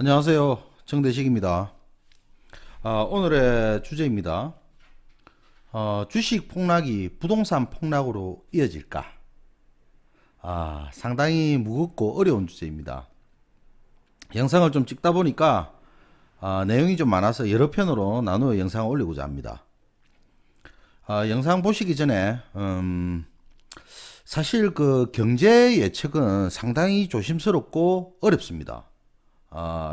안녕하세요. 정대식입니다. 오늘의 주제입니다. 주식 폭락이 부동산 폭락으로 이어질까? 상당히 무겁고 어려운 주제입니다. 영상을 좀 찍다 보니까 내용이 좀 많아서 여러 편으로 나누어 영상을 올리고자 합니다. 영상 보시기 전에 사실 그 경제 예측은 상당히 조심스럽고 어렵습니다.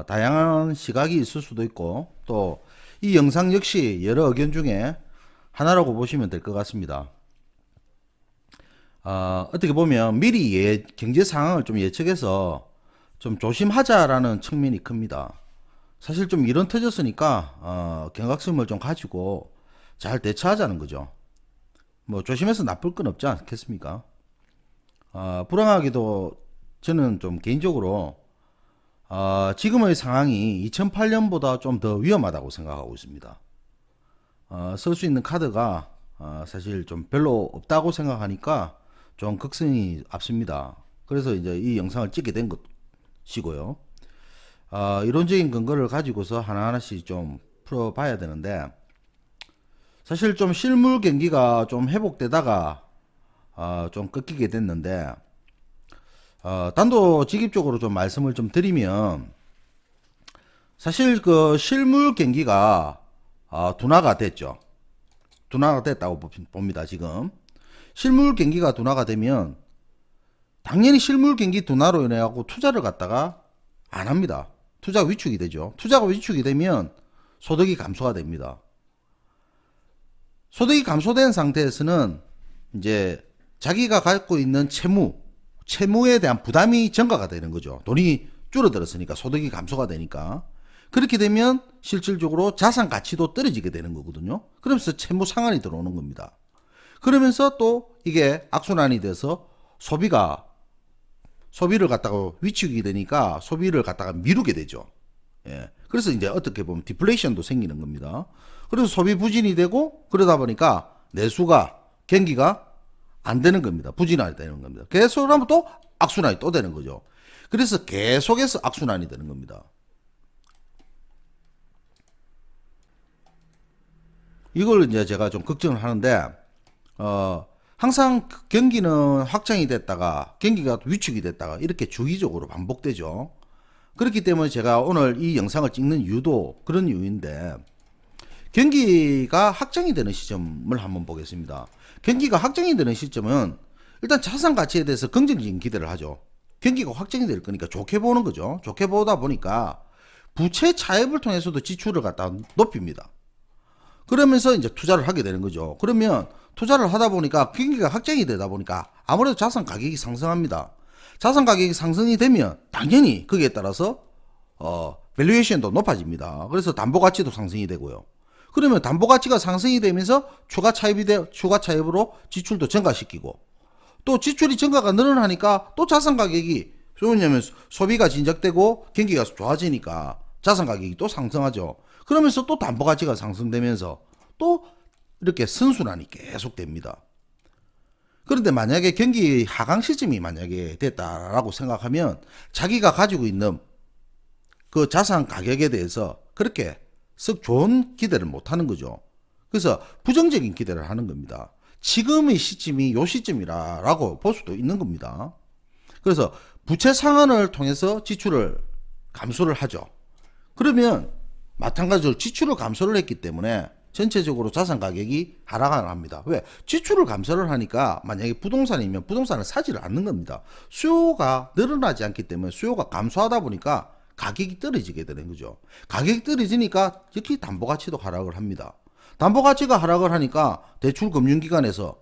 다양한 시각이 있을 수도 있고 또 이 영상 역시 여러 의견 중에 하나라고 보시면 될 것 같습니다. 어떻게 보면 미리 경제 상황을 좀 예측해서 좀 조심하자라는 측면이 큽니다. 사실 좀 이런 터졌으니까 경각심을 좀 가지고 잘 대처하자는 거죠. 뭐 조심해서 나쁠 건 없지 않겠습니까? 불안하게도 저는 좀 개인적으로 지금의 상황이 2008년보다 좀 더 위험하다고 생각하고 있습니다. 쓸 수 있는 카드가 사실 좀 별로 없다고 생각하니까 좀 극성이 앞섭니다. 그래서 이제 이 영상을 찍게 된 것이고요. 이론적인 근거를 가지고서 하나하나씩 좀 풀어봐야 되는데 사실 좀 실물 경기가 좀 회복되다가 좀 꺾이게 됐는데 단도직입적으로 좀 말씀을 좀 드리면 사실 그 실물 경기가 둔화가 됐죠. 둔화가 됐다고 봅니다. 지금 실물 경기가 둔화가 되면 당연히 실물 경기 둔화로 인해 갖고 투자를 갖다가 안 합니다. 투자가 위축이 되죠. 투자가 위축이 되면 소득이 감소가 됩니다. 소득이 감소된 상태에서는 이제 자기가 갖고 있는 채무에 대한 부담이 증가가 되는 거죠. 돈이 줄어들었으니까 소득이 감소가 되니까. 그렇게 되면 실질적으로 자산 가치도 떨어지게 되는 거거든요. 그러면서 채무 상환이 들어오는 겁니다. 그러면서 또 이게 악순환이 돼서 소비를 갖다가 위축이 되니까 소비를 갖다가 미루게 되죠. 예. 그래서 이제 어떻게 보면 디플레이션도 생기는 겁니다. 그래서 소비 부진이 되고 그러다 보니까 경기가 안 되는 겁니다. 부진하게 되는 겁니다. 계속 하면 또 악순환이 또 되는 거죠. 그래서 계속해서 악순환이 되는 겁니다. 이걸 이제 제가 좀 걱정을 하는데, 항상 경기는 확장이 됐다가 경기가 위축이 됐다가 이렇게 주기적으로 반복되죠. 그렇기 때문에 제가 오늘 이 영상을 찍는 이유도 그런 이유인데, 경기가 확장이 되는 시점을 한번 보겠습니다. 경기가 확장이 되는 시점은 일단 자산 가치에 대해서 긍정적인 기대를 하죠. 경기가 확장이 될 거니까 좋게 보는 거죠. 좋게 보다 보니까 부채 차입을 통해서도 지출을 갖다 높입니다. 그러면서 이제 투자를 하게 되는 거죠. 그러면 투자를 하다 보니까 경기가 확장이 되다 보니까 아무래도 자산 가격이 상승합니다. 자산 가격이 상승이 되면 당연히 거기에 따라서 밸류에이션도 높아집니다. 그래서 담보 가치도 상승이 되고요. 그러면 담보 가치가 상승이 되면서 추가 차입으로 지출도 증가시키고 또 지출이 증가가 늘어나니까 또 자산 가격이 왜냐면 소비가 진작되고 경기가 좋아지니까 자산 가격이 또 상승하죠. 그러면서 또 담보 가치가 상승되면서 또 이렇게 선순환이 계속됩니다. 그런데 만약에 경기 하강 시점이 만약에 됐다라고 생각하면 자기가 가지고 있는 그 자산 가격에 대해서 그렇게 썩 좋은 기대를 못 하는 거죠. 그래서 부정적인 기대를 하는 겁니다. 지금의 시점이 요 시점이라고 볼 수도 있는 겁니다. 그래서 부채 상환을 통해서 지출을 감소를 하죠. 그러면 마찬가지로 지출을 감소를 했기 때문에 전체적으로 자산 가격이 하락을 합니다. 왜? 지출을 감소를 하니까 만약에 부동산이면 부동산을 사지를 않는 겁니다. 수요가 늘어나지 않기 때문에 수요가 감소하다 보니까 가격이 떨어지게 되는 거죠. 가격이 떨어지니까 특히 담보 가치도 하락을 합니다. 담보 가치가 하락을 하니까 대출 금융기관에서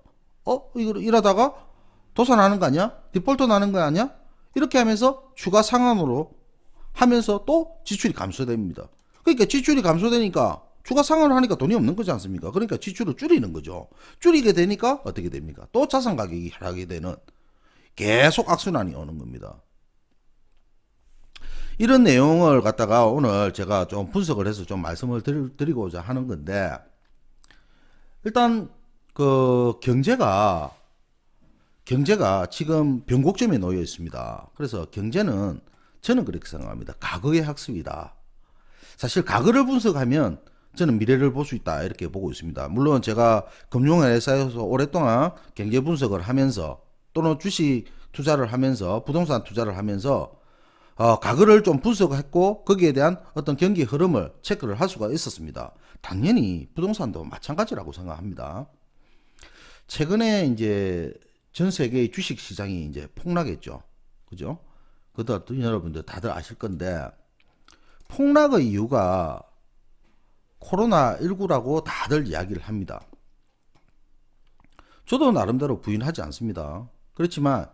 이거 이러다가 도산하는 거 아니야? 디폴트 나는 거 아니야? 이렇게 하면서 추가 상환으로 하면서 또 지출이 감소됩니다. 그러니까 지출이 감소되니까 추가 상환을 하니까 돈이 없는 거지 않습니까? 그러니까 지출을 줄이는 거죠. 줄이게 되니까 어떻게 됩니까? 또 자산 가격이 하락이 되는 계속 악순환이 오는 겁니다. 이런 내용을 갖다가 오늘 제가 좀 분석을 해서 좀 말씀을 드리고자 하는 건데, 일단 그 경제가 지금 변곡점에 놓여 있습니다. 그래서 경제는 저는 그렇게 생각합니다. 과거의 학습이다. 사실 과거를 분석하면 저는 미래를 볼 수 있다 이렇게 보고 있습니다. 물론 제가 금융회사에서 오랫동안 경제 분석을 하면서 또는 주식 투자를 하면서 부동산 투자를 하면서 과거를 좀 분석했고 거기에 대한 어떤 경기 흐름을 체크를 할 수가 있었습니다. 당연히 부동산도 마찬가지라고 생각합니다. 최근에 이제 전 세계의 주식 시장이 이제 폭락했죠. 그죠? 그것도 여러분들 다들 아실 건데 폭락의 이유가 코로나19라고 다들 이야기를 합니다. 저도 나름대로 부인하지 않습니다. 그렇지만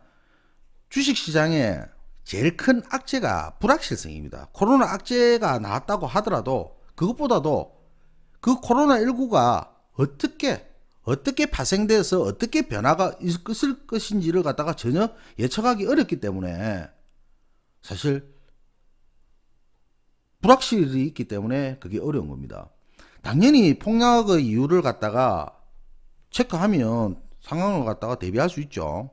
주식시장에 제일 큰 악재가 불확실성입니다. 코로나 악재가 나왔다고 하더라도 그것보다도 그 코로나19가 어떻게 파생돼서 어떻게 변화가 있을 것인지를 갖다가 전혀 예측하기 어렵기 때문에 사실 불확실이 있기 때문에 그게 어려운 겁니다. 당연히 폭락의 이유를 갖다가 체크하면 상황을 갖다가 대비할 수 있죠.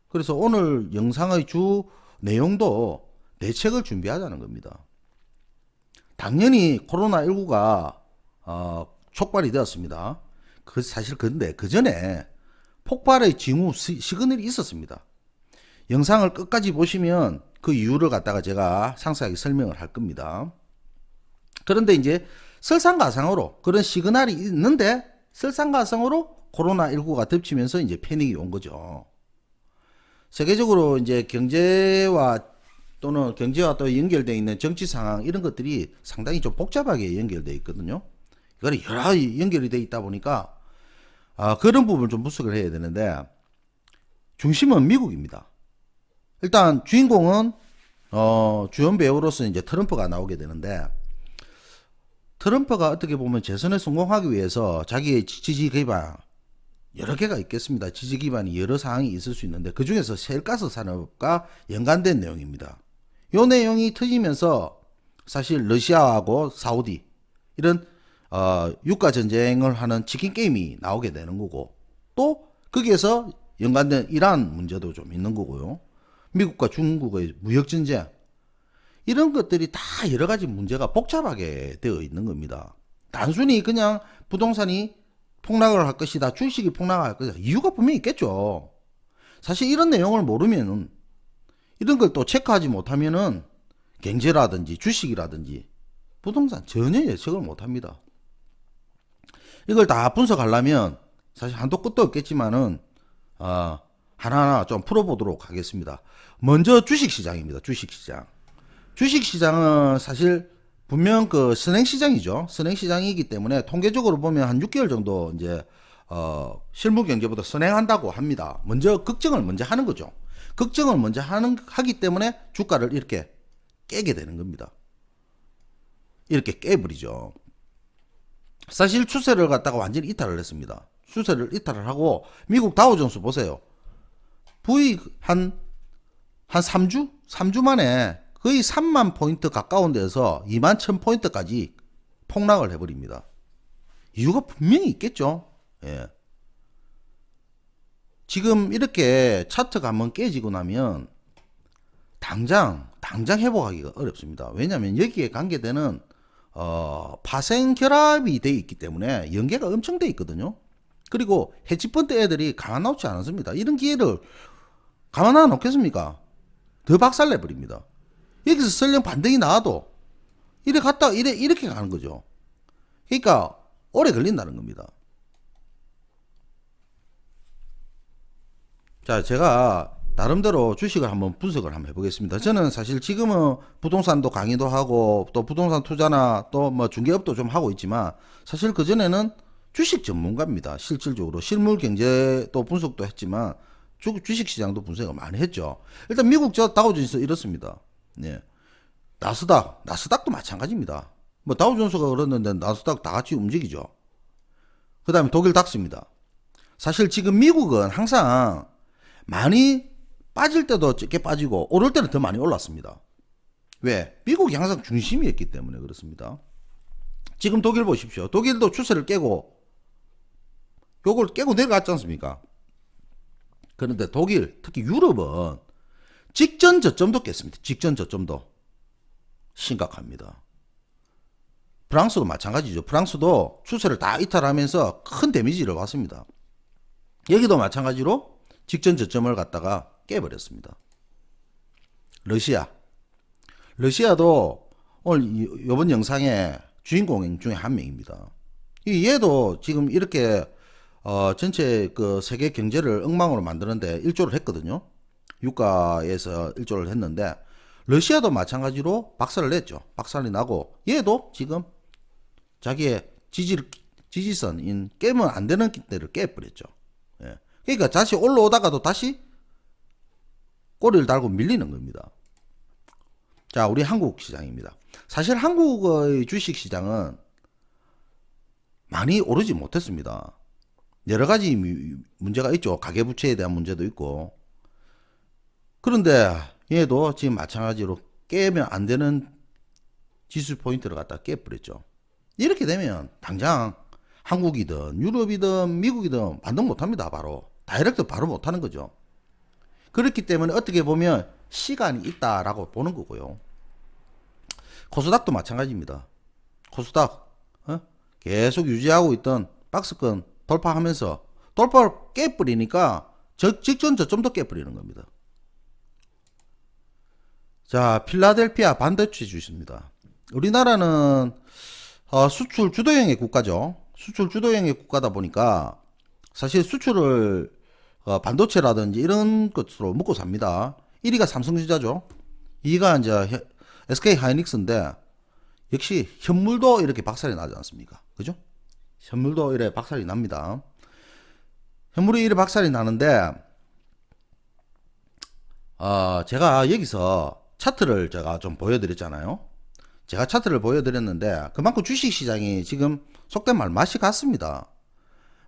그래서 오늘 영상의 주 내용도 대책을 준비하자는 겁니다. 당연히 코로나19가 촉발이 되었습니다. 사실 근데 그 전에 폭발의 징후 시그널이 있었습니다. 영상을 끝까지 보시면 그 이유를 갖다가 제가 상세하게 설명을 할 겁니다. 그런데 이제 설상가상으로 그런 시그널이 있는데 설상가상으로 코로나19가 덮치면서 이제 패닉이 온 거죠. 세계적으로 이제 경제와 또는 경제와 또 연결되어 있는 정치 상황 이런 것들이 상당히 좀 복잡하게 연결되어 있거든요. 이거는 여러 연결이 되어 있다 보니까 그런 부분을 좀 분석을 해야 되는데 중심은 미국입니다. 일단 주인공은 주연 배우로서 이제 트럼프가 나오게 되는데 트럼프가 어떻게 보면 재선에 성공하기 위해서 자기의 지지 기반 여러 개가 있겠습니다. 지지 기반이 여러 사항이 있을 수 있는데 그 중에서 셰일가스 산업과 연관된 내용입니다. 이 내용이 터지면서 사실 러시아하고 사우디 이런 유가 전쟁을 하는 치킨 게임이 나오게 되는 거고 또 거기에서 연관된 이란 문제도 좀 있는 거고요. 미국과 중국의 무역 전쟁 이런 것들이 다 여러 가지 문제가 복잡하게 되어 있는 겁니다. 단순히 그냥 부동산이 폭락을 할 것이다, 주식이 폭락할 것이다 이유가 분명히 있겠죠. 사실 이런 내용을 모르면은 이런 걸 또 체크하지 못하면은 경제라든지 주식이라든지 부동산 전혀 예측을 못합니다. 이걸 다 분석하려면 사실 한도 끝도 없겠지만은 하나하나 좀 풀어보도록 하겠습니다. 먼저 주식시장입니다. 주식시장은 사실 분명 그 선행시장이죠. 선행시장이기 때문에 통계적으로 보면 한 6개월 정도 이제 실무경제보다 선행한다고 합니다. 먼저 걱정을 먼저 하는 거죠. 걱정을 먼저 하기 때문에 주가를 이렇게 깨게 되는 겁니다. 이렇게 깨버리죠. 사실 추세를 갖다가 완전히 이탈을 했습니다. 추세를 이탈을 하고 미국 다우존스 보세요. 부익 한 3주 만에 거의 3만 포인트 가까운 데서 2만 1000포인트까지 폭락을 해버립니다. 이유가 분명히 있겠죠. 예. 지금 이렇게 차트가 한번 깨지고 나면 당장 회복하기가 어렵습니다. 왜냐하면 여기에 관계되는 파생 결합이 되어 있기 때문에 연계가 엄청 되어 있거든요. 그리고 헤지펀드 애들이 가만 놓지 않습니다. 이런 기회를 가만 놔 놓겠습니까? 더 박살 내버립니다. 여기서 설령 반등이 나와도 이렇게 가는 거죠. 그러니까 오래 걸린다는 겁니다. 자, 제가 나름대로 주식을 한번 분석을 한번 해보겠습니다. 저는 사실 지금은 부동산도 강의도 하고 또 부동산 투자나 또 뭐 중개업도 좀 하고 있지만 사실 그전에는 주식 전문가입니다. 실질적으로 실물 경제도 분석도 했지만 주식 시장도 분석을 많이 했죠. 일단 미국 다우존스 이렇습니다. 네. 나스닥도 마찬가지입니다. 뭐 다우존스가 그랬는데 나스닥 다 같이 움직이죠. 그 다음에 독일 닥스입니다. 사실 지금 미국은 항상 많이 빠질 때도 적게 빠지고 오를 때는 더 많이 올랐습니다. 왜? 미국이 항상 중심이었기 때문에 그렇습니다. 지금 독일 보십시오. 독일도 추세를 깨고 요걸 깨고 내려갔지 않습니까? 그런데 독일, 특히 유럽은 직전 저점도 깼습니다. 직전 저점도. 심각합니다. 프랑스도 마찬가지죠. 프랑스도 추세를 다 이탈하면서 큰 데미지를 받습니다. 여기도 마찬가지로 직전 저점을 갖다가 깨버렸습니다. 러시아도 오늘 이번 영상의 주인공 중에 한 명입니다. 얘도 지금 이렇게 전체 그 세계 경제를 엉망으로 만드는데 일조를 했거든요. 유가에서 일조를 했는데 러시아도 마찬가지로 박살을 냈죠. 박살이 나고 얘도 지금 자기의 지지선인 깨면 안 되는 데를 깨버렸죠. 예. 그러니까 다시 올라오다가도 다시 꼬리를 달고 밀리는 겁니다. 자, 우리 한국 시장입니다. 사실 한국의 주식 시장은 많이 오르지 못했습니다. 여러 가지 문제가 있죠. 가계부채에 대한 문제도 있고. 그런데 얘도 지금 마찬가지로 깨면 안 되는 지수 포인트를 갖다 깨버렸죠. 이렇게 되면 당장 한국이든 유럽이든 미국이든 반등 못합니다. 바로 다이렉트 바로 못하는 거죠. 그렇기 때문에 어떻게 보면 시간이 있다라고 보는 거고요. 코스닥도 마찬가지입니다. 코스닥 계속 유지하고 있던 박스권 돌파하면서 돌파를 깨버리니까 직전 저점도 깨버리는 겁니다. 자, 필라델피아 반도체 주식입니다. 우리나라는 수출 주도형의 국가죠. 수출 주도형의 국가다 보니까 사실 수출을 반도체라든지 이런 것으로 먹고 삽니다. 1위가 삼성전자죠. 2위가 이제 SK 하이닉스인데 역시 현물도 이렇게 박살이 나지 않습니까? 그죠? 현물도 이렇게 박살이 납니다. 현물이 이렇게 박살이 나는데 제가 여기서 차트를 제가 좀 보여드렸잖아요. 제가 차트를 보여드렸는데 그만큼 주식시장이 지금 속된 말 맛이 갔습니다.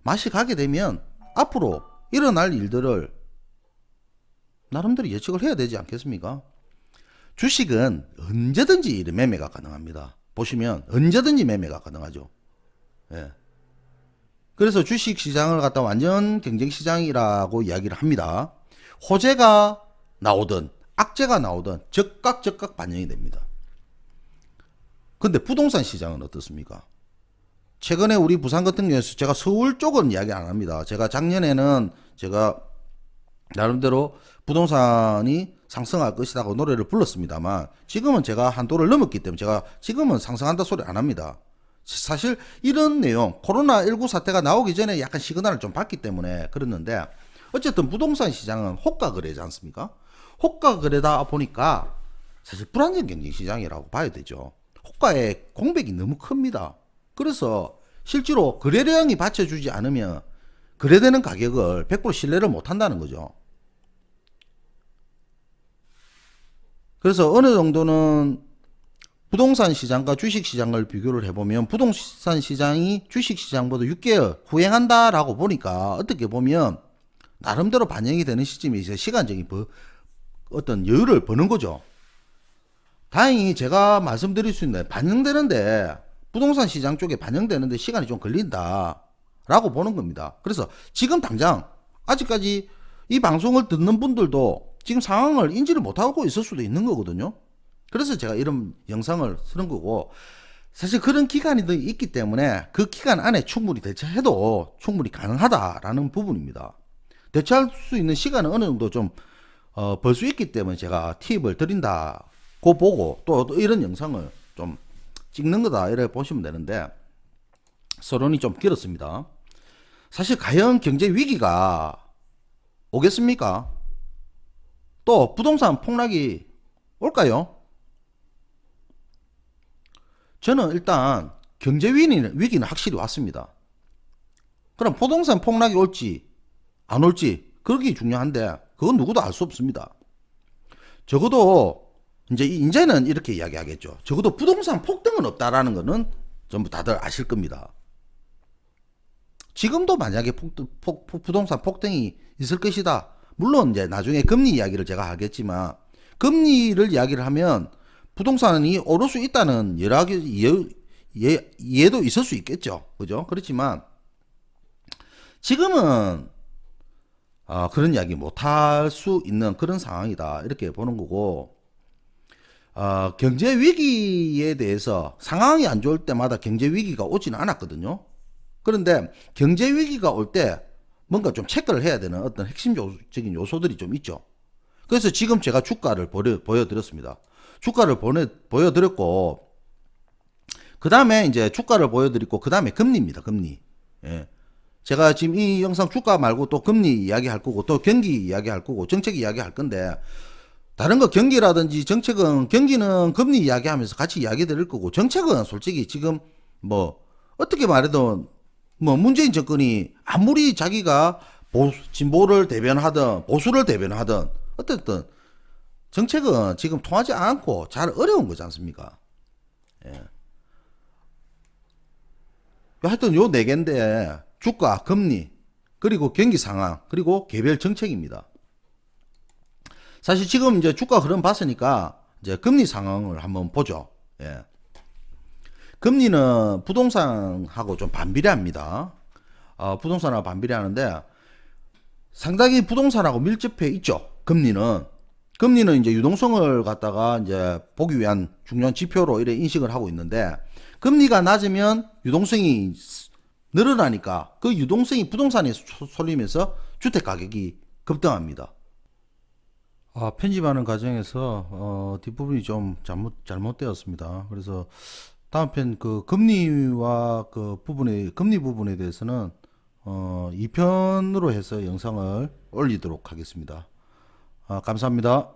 맛이 가게 되면 앞으로 일어날 일들을 나름대로 예측을 해야 되지 않겠습니까? 주식은 언제든지 매매가 가능합니다. 보시면 언제든지 매매가 가능하죠. 예. 그래서 주식시장을 갖다 완전 경쟁시장이라고 이야기를 합니다. 호재가 나오든 악재가 나오든 즉각 반영이 됩니다. 근데 부동산 시장은 어떻습니까? 최근에 우리 부산 같은 경우에서 제가 서울 쪽은 이야기 안 합니다. 제가 작년에는 제가 나름대로 부동산이 상승할 것이라고 노래를 불렀습니다만 지금은 제가 한도를 넘었기 때문에 제가 지금은 상승한다 소리 안 합니다. 사실 이런 내용 코로나19 사태가 나오기 전에 약간 시그널을 좀 봤기 때문에 그랬는데 어쨌든 부동산 시장은 호가 거래지 않습니까? 호가 거래다 보니까 사실 불안정 경쟁 시장이라고 봐야 되죠. 호가의 공백이 너무 큽니다. 그래서 실제로 거래량이 받쳐주지 않으면 거래되는 가격을 100% 신뢰를 못 한다는 거죠. 그래서 어느 정도는 부동산 시장과 주식 시장을 비교를 해보면 부동산 시장이 주식 시장보다 6개월 후행한다라고 보니까 어떻게 보면 나름대로 반영이 되는 시점이 이제 시간적인 어떤 여유를 버는 거죠. 다행히 제가 말씀드릴 수 있는 반영되는데 부동산 시장 쪽에 반영되는데 시간이 좀 걸린다라고 보는 겁니다. 그래서 지금 당장 아직까지 이 방송을 듣는 분들도 지금 상황을 인지를 못하고 있을 수도 있는 거거든요. 그래서 제가 이런 영상을 쓰는 거고 사실 그런 기간이 있기 때문에 그 기간 안에 충분히 대처해도 충분히 가능하다라는 부분입니다. 대처할 수 있는 시간은 어느 정도 좀 벌 수 있기 때문에 제가 팁을 드린다고 보고 또 이런 영상을 좀 찍는 거다 이렇게 보시면 되는데 서론이 좀 길었습니다. 사실 과연 경제 위기가 오겠습니까? 또 부동산 폭락이 올까요? 저는 일단 경제 위기는 확실히 왔습니다. 그럼 부동산 폭락이 올지 안 올지 그게 중요한데 그건 누구도 알 수 없습니다. 적어도 이제는 이렇게 이야기하겠죠. 적어도 부동산 폭등은 없다라는 거는 전부 다들 아실 겁니다. 지금도 만약에 부동산 폭등이 있을 것이다. 물론 이제 나중에 금리 이야기를 제가 하겠지만 금리를 이야기를 하면 부동산이 오를 수 있다는 여러 가지 이해도 있을 수 있겠죠. 그죠? 그렇지만 지금은 그런 이야기 못할 수 있는 그런 상황이다. 이렇게 보는 거고, 경제 위기에 대해서 상황이 안 좋을 때마다 경제 위기가 오지는 않았거든요. 그런데 경제 위기가 올 때 뭔가 좀 체크를 해야 되는 어떤 핵심적인 요소들이 좀 있죠. 그래서 지금 제가 주가를 보여드렸습니다. 주가를 보여드렸고, 그 다음에 이제 주가를 보여드리고, 그 다음에 금리입니다. 금리. 예. 제가 지금 이 영상 주가 말고 또 금리 이야기 할 거고, 또 경기 이야기 할 거고, 정책 이야기 할 건데, 다른 거 경기라든지 정책은, 경기는 금리 이야기하면서 같이 이야기 드릴 거고, 정책은 솔직히 지금 뭐 어떻게 말해도 뭐 문재인 정권이 아무리 자기가 진보를 대변하든 보수를 대변하든 어쨌든 정책은 지금 통하지 않고 잘 어려운 거지 않습니까? 예. 하여튼 요 네 개인데 주가, 금리, 그리고 경기 상황, 그리고 개별 정책입니다. 사실 지금 이제 주가 흐름 봤으니까 이제 금리 상황을 한번 보죠. 예. 금리는 부동산하고 좀 반비례합니다. 부동산하고 반비례하는데 상당히 부동산하고 밀접해 있죠. 금리는 이제 유동성을 갖다가 이제 보기 위한 중요한 지표로 이래 인식을 하고 있는데, 금리가 낮으면 유동성이 늘어나니까 그 유동성이 부동산에 쏠리면서 주택 가격이 급등합니다. 편집하는 과정에서 뒷부분이 좀 잘못되었습니다. 그래서 다음 편 그 금리와 그 부분에 금리 부분에 대해서는 2편으로 해서 영상을 올리도록 하겠습니다. 감사합니다.